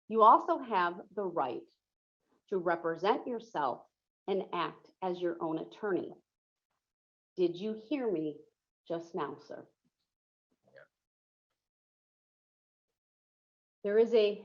You also have the right to represent yourself and act as your own attorney. Did you hear me just now, sir? There is a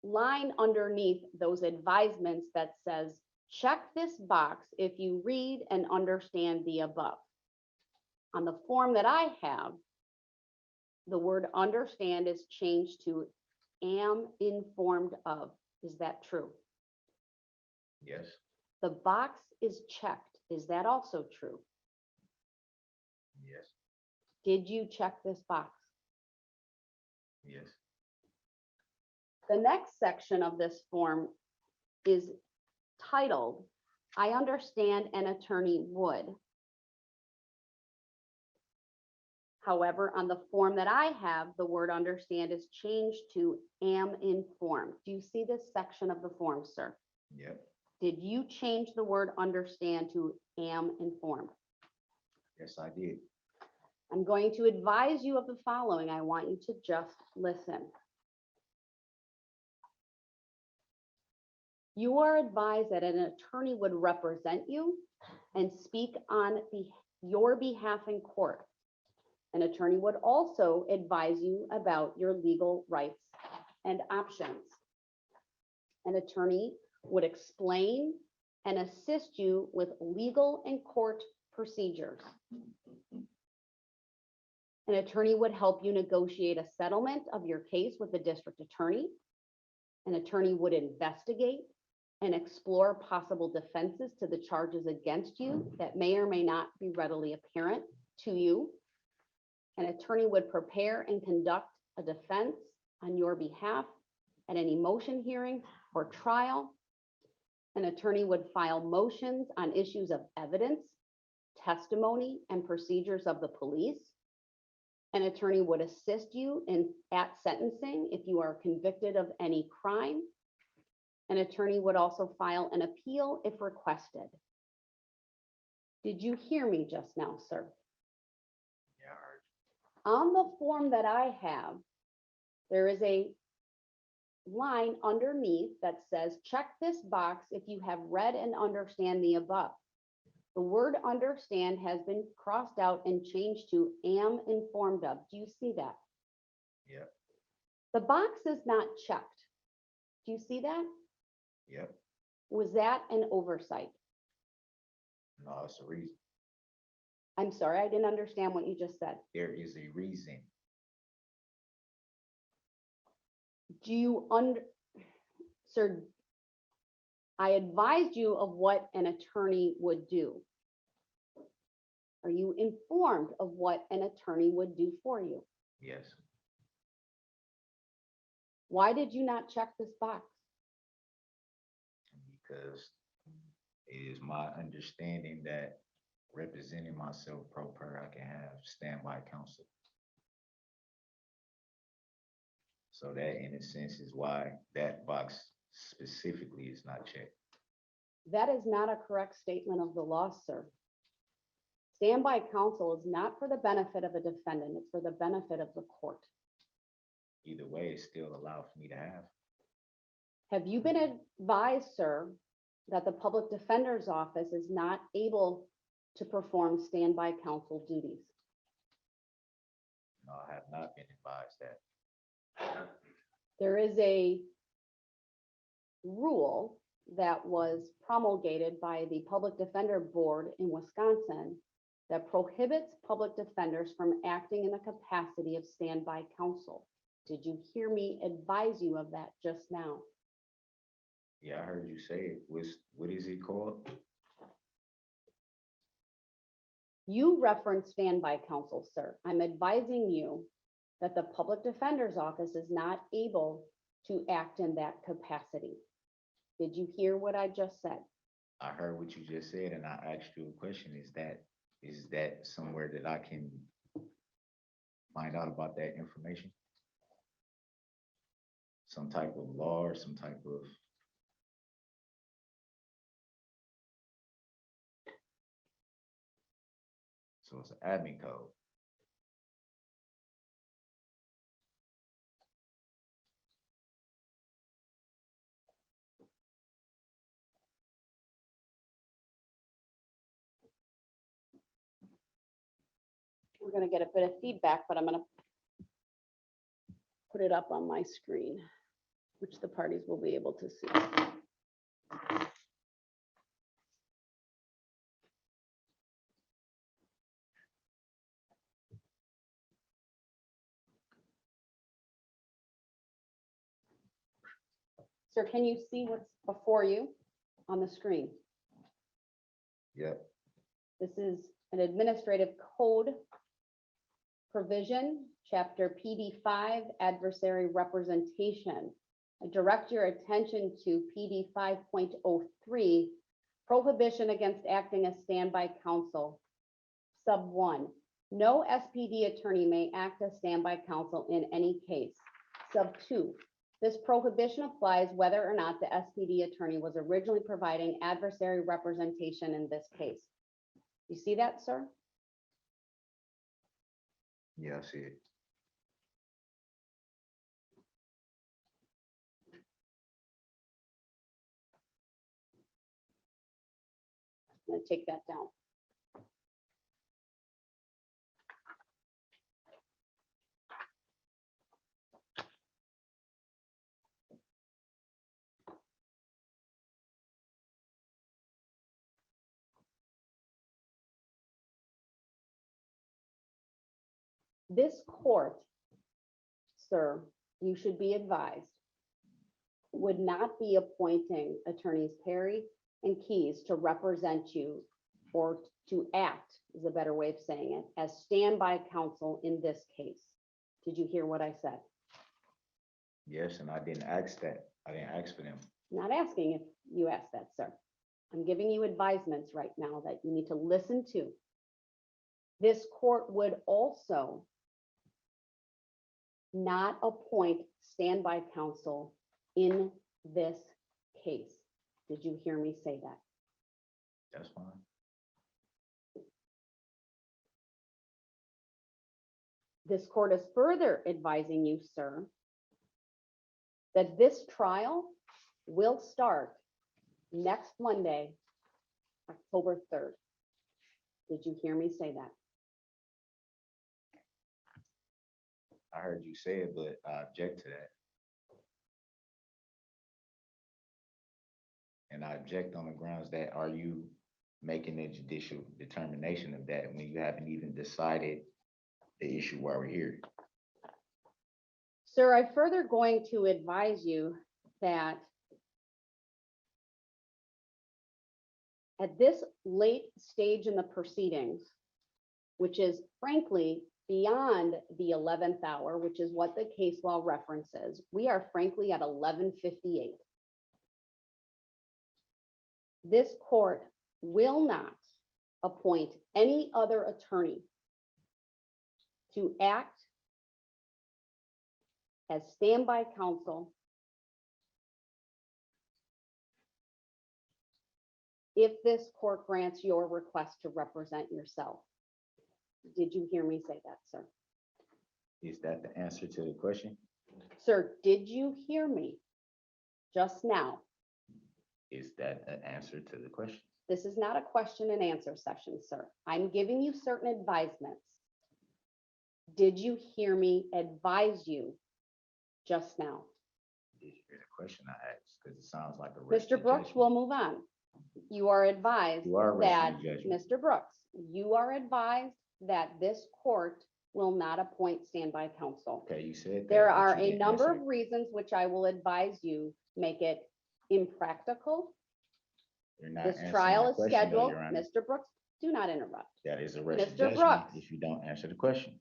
line underneath those advisements that says, check this box if you read and understand the above. On the form that I have, the word understand is changed to am informed of. Is that true? Yes. The box is checked. Is that also true? Yes. Did you check this box? Yes. The next section of this form is titled, I understand an attorney would. However, on the form that I have, the word understand is changed to am informed. Do you see this section of the form, sir? Yep. Did you change the word understand to am informed? Yes, I did. I'm going to advise you of the following. I want you to just listen. You are advised that an attorney would represent you and speak on your behalf in court. An attorney would also advise you about your legal rights and options. An attorney would explain and assist you with legal and court procedures. An attorney would help you negotiate a settlement of your case with the district attorney. An attorney would investigate and explore possible defenses to the charges against you that may or may not be readily apparent to you. An attorney would prepare and conduct a defense on your behalf at any motion hearing or trial. An attorney would file motions on issues of evidence, testimony, and procedures of the police. An attorney would assist you at sentencing if you are convicted of any crime. An attorney would also file an appeal if requested. Did you hear me just now, sir? Yeah, I heard you. On the form that I have, there is a line underneath that says, check this box if you have read and understand the above. The word understand has been crossed out and changed to am informed of. Do you see that? Yep. The box is not checked. Do you see that? Yep. Was that an oversight? No, it's a reason. I'm sorry, I didn't understand what you just said. There is a reason. Do you sir, I advised you of what an attorney would do. Are you informed of what an attorney would do for you? Yes. Why did you not check this box? Because it is my understanding that representing myself pro per, I can have standby counsel. So that, in a sense, is why that box specifically is not checked. That is not a correct statement of the law, sir. Standby counsel is not for the benefit of a defendant, it's for the benefit of the court. Either way, it's still allowed for me to have. Have you been advised, sir, that the public defender's office is not able to perform standby counsel duties? No, I have not been advised that. There is a rule that was promulgated by the Public Defender Board in Wisconsin that prohibits public defenders from acting in the capacity of standby counsel. Did you hear me advise you of that just now? Yeah, I heard you say it. What is it called? You referenced standby counsel, sir. I'm advising you that the public defender's office is not able to act in that capacity. Did you hear what I just said? I heard what you just said, and I asked you a question. Is that somewhere that I can find out about that information? Some type of law or some type of... So it's an admin code. We're gonna get a bit of feedback, but I'm gonna put it up on my screen, which the parties will be able to see. Sir, can you see what's before you on the screen? Yep. This is an administrative code provision, chapter PD5, adversary representation. I direct your attention to PD 5.03, prohibition against acting as standby counsel. Sub 1, no SPD attorney may act as standby counsel in any case. Sub 2, this prohibition applies whether or not the SPD attorney was originally providing adversary representation in this case. You see that, sir? Yeah, I see it. I'm going to take that down. This court, sir, you should be advised, would not be appointing attorneys Perry and Keys to represent you or to act, is a better way of saying it, as standby counsel in this case. Did you hear what I said? Yes, and I didn't ask that. I didn't ask for them. I'm not asking if you asked that, sir. I'm giving you advisements right now that you need to listen to. This court would also not appoint standby counsel in this case. Did you hear me say that? That's fine. This court is further advising you, sir, that this trial will start next Monday, October 3rd. Did you hear me say that? I heard you say it, but I object to that. And I object on the grounds that are you making a judicial determination of that when you haven't even decided the issue why we're here? Sir, I'm further going to advise you that at this late stage in the proceedings, which is frankly beyond the 11th hour, which is what the case law references, we are frankly at 11:58. This court will not appoint any other attorney to act as standby counsel if this court grants your request to represent yourself. Did you hear me say that, sir? Is that the answer to the question? Sir, did you hear me just now? Is that an answer to the question? This is not a question and answer session, sir. I'm giving you certain advisements. Did you hear me advise you just now? Did you hear the question I asked? Because it sounds like a Mr. Brooks, we'll move on. You are advised You are that, resting judgment. Mr. Brooks, you are advised that this court will not appoint standby counsel. Okay, you said that. There but are you a didn't number answer of reasons which I will advise you make it impractical. You're not This answering trial the is question, though, scheduled. Your Honor. Mr. Brooks, do not interrupt. That is a rest of Mr. judgment Brooks. if you don't answer the question.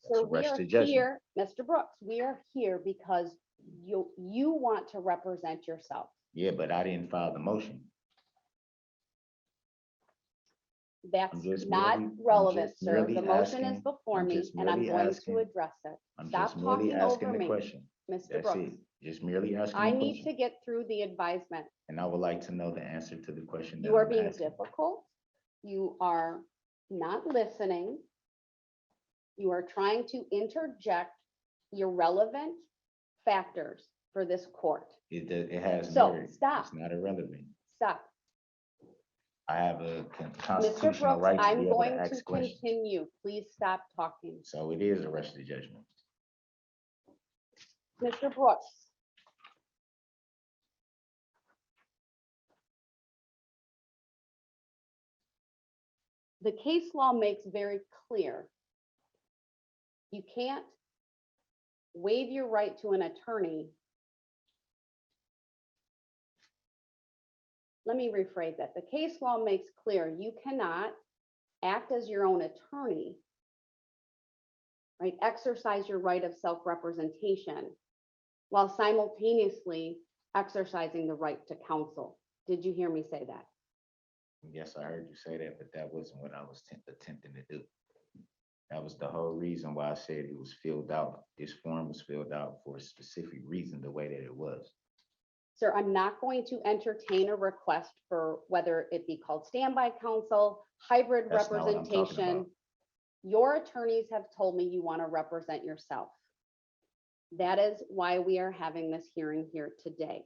So a we rest are of judgment. here, Mr. Brooks, we are here because you want to represent yourself. Yeah, but I didn't file the motion. That's just not merely- I'm relevant, just sir. merely The motion is asking- before I'm me just and I'm merely going asking- to address it. I'm Stop just merely talking asking over the me, question. Mr. That's Brooks. it. Just merely asking I the need question. to get through the advisement. And I would like to know the answer to the question that You are I'm being asking. difficult. You are not listening. You are trying to interject irrelevant factors for this court. It has So, merit. stop. It's not irrelevant. Stop. I have a Mr. constitutional Brooks, right to I'm be able to going to ask questions. continue. Please stop talking. So it is a rush to judgment. Mr. Brooks. The case law makes very clear you can't waive your right to an attorney. Let me rephrase that. The case law makes clear you cannot act as your own attorney, right? Exercise your right of self-representation while simultaneously exercising the right to counsel. Did you hear me say that? Yes, I heard you say that, but that wasn't what I was attempting to do. That was the whole reason why I said it was filled out. This form was filled out for a specific reason, the way that it was. Sir, I'm not going to entertain a request for whether it be called standby counsel, hybrid That's not what I'm talking representation. about. Your attorneys have told me you want to represent yourself. That is why we are having this hearing here today.